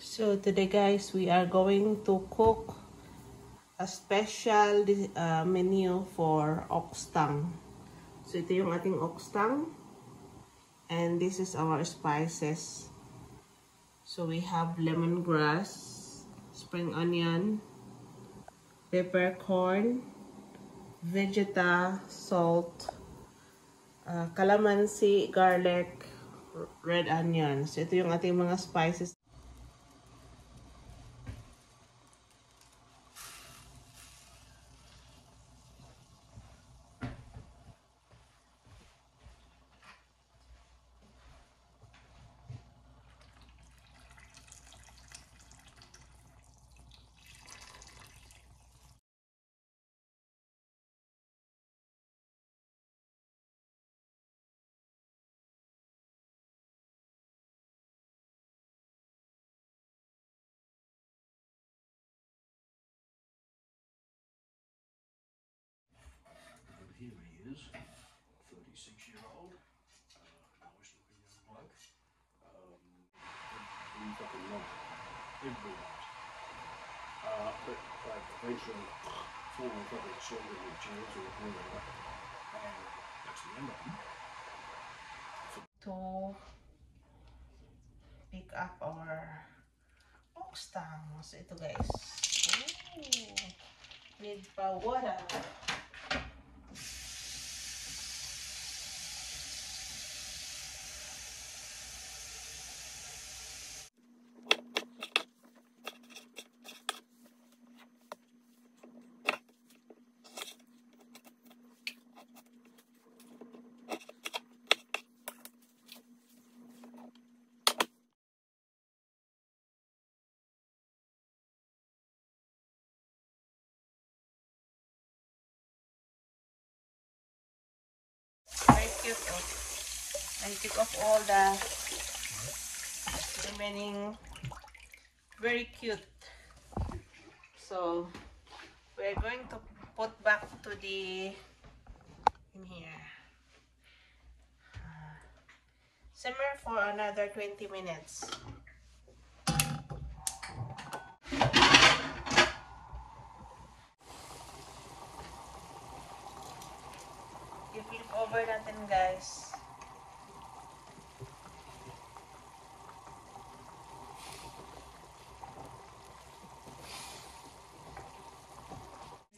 So today guys, we are going to cook a special menu for oxtang. So ito yung ating oxtang. And this is our spices. So we have lemongrass, spring onion, peppercorn, vegeta, salt, calamansi, garlic, red onion. So ito yung ating mga spices. Here he is, 36-year-old, nice looking young bloke. We fucking love it. Everybody loves it. But eventually, falling fucking sorted with jails or whatever, and that's the end of them. To pick up our oxtang. So ito guys. Ooh, need pa water. Very cute. I take off all the remaining. Very cute. So we're going to put back to the in here. Simmer for another 20 minutes. I-flip over natin guys.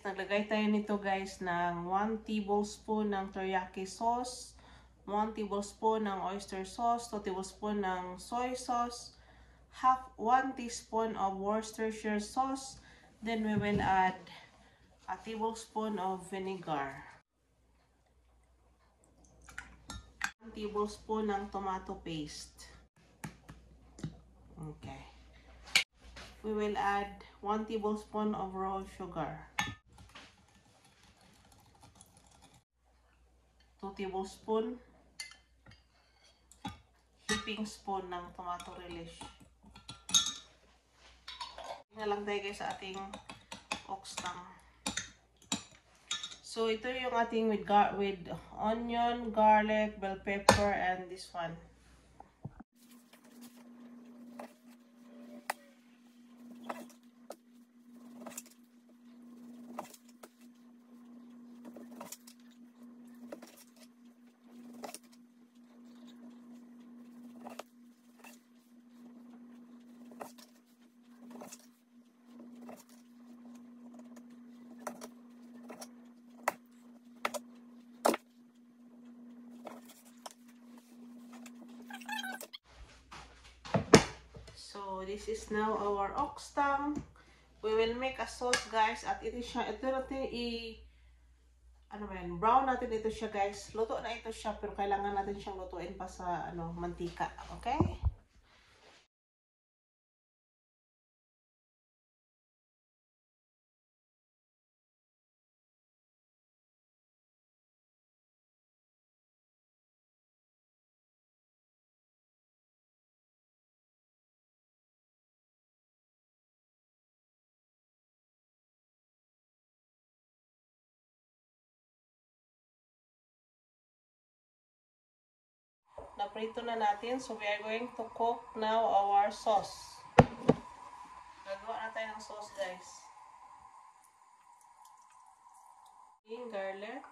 Naglagay tayo nito guys ng 1 tablespoon ng teriyaki sauce, 1 tablespoon ng oyster sauce, 2 tablespoon ng soy sauce, 1 teaspoon of Worcestershire sauce, then we will add a tablespoon of vinegar, 1 tablespoon ng tomato paste. Okay. We will add 1 tablespoon of raw sugar, 2 tablespoon, heaping spoon ng tomato relish. Na lang tayo guys sa ating oxtang. So ito yung ating with onion, garlic, bell pepper, and this one. So this is now our oxtang. We will make a sauce guys at ito natin brown natin ito siya guys. Luto na ito siya pero kailangan natin siyang lutuin pa sa mantika, okay? Naprito na natin. So we are going to cook now our sauce. tayo ng sauce, guys. Yung garlic.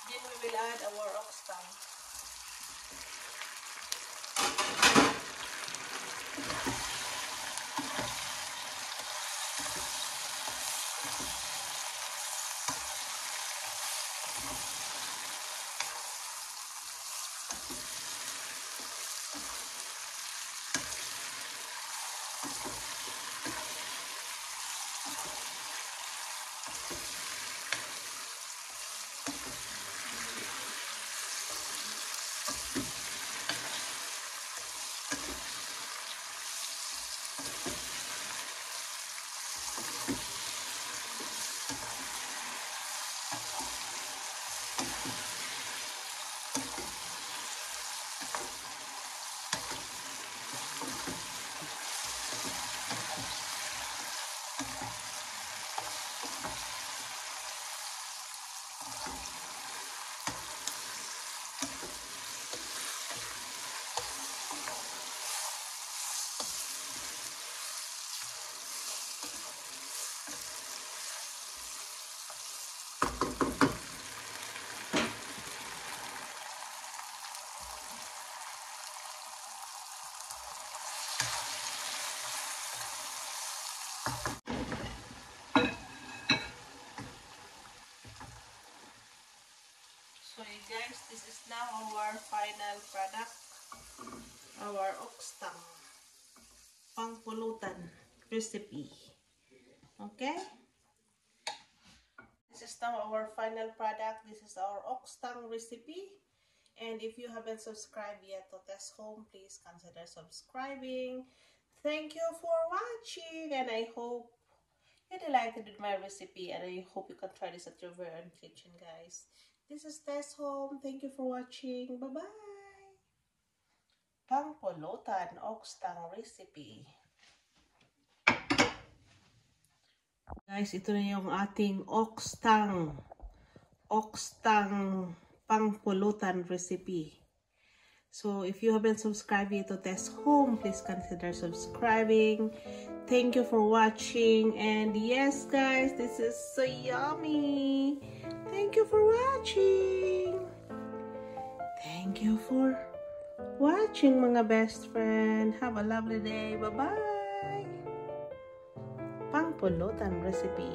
Then we will add our ox tongue. So guys, this is now our final product, our ox tongue pangpulutan recipe. Okay, this is now our final product. This is our ox tongue recipe, and if you haven't subscribed yet to Tess Home, please consider subscribing. Thank you for watching, and I hope you delighted with my recipe, and I hope you can try this at your very own kitchen, guys. This is Tess Home. Thank you for watching. Bye-bye! Pangpulutan ox tongue recipe. Guys, ito na yung ating ox tongue pangpulutan recipe. So, if you haven't subscribed yet to Tess Home, please consider subscribing. Thank you for watching. And yes, guys, this is so yummy. Thank you for watching. Thank you for watching, mga best friend. Have a lovely day. Bye-bye. Pangpulutan recipe.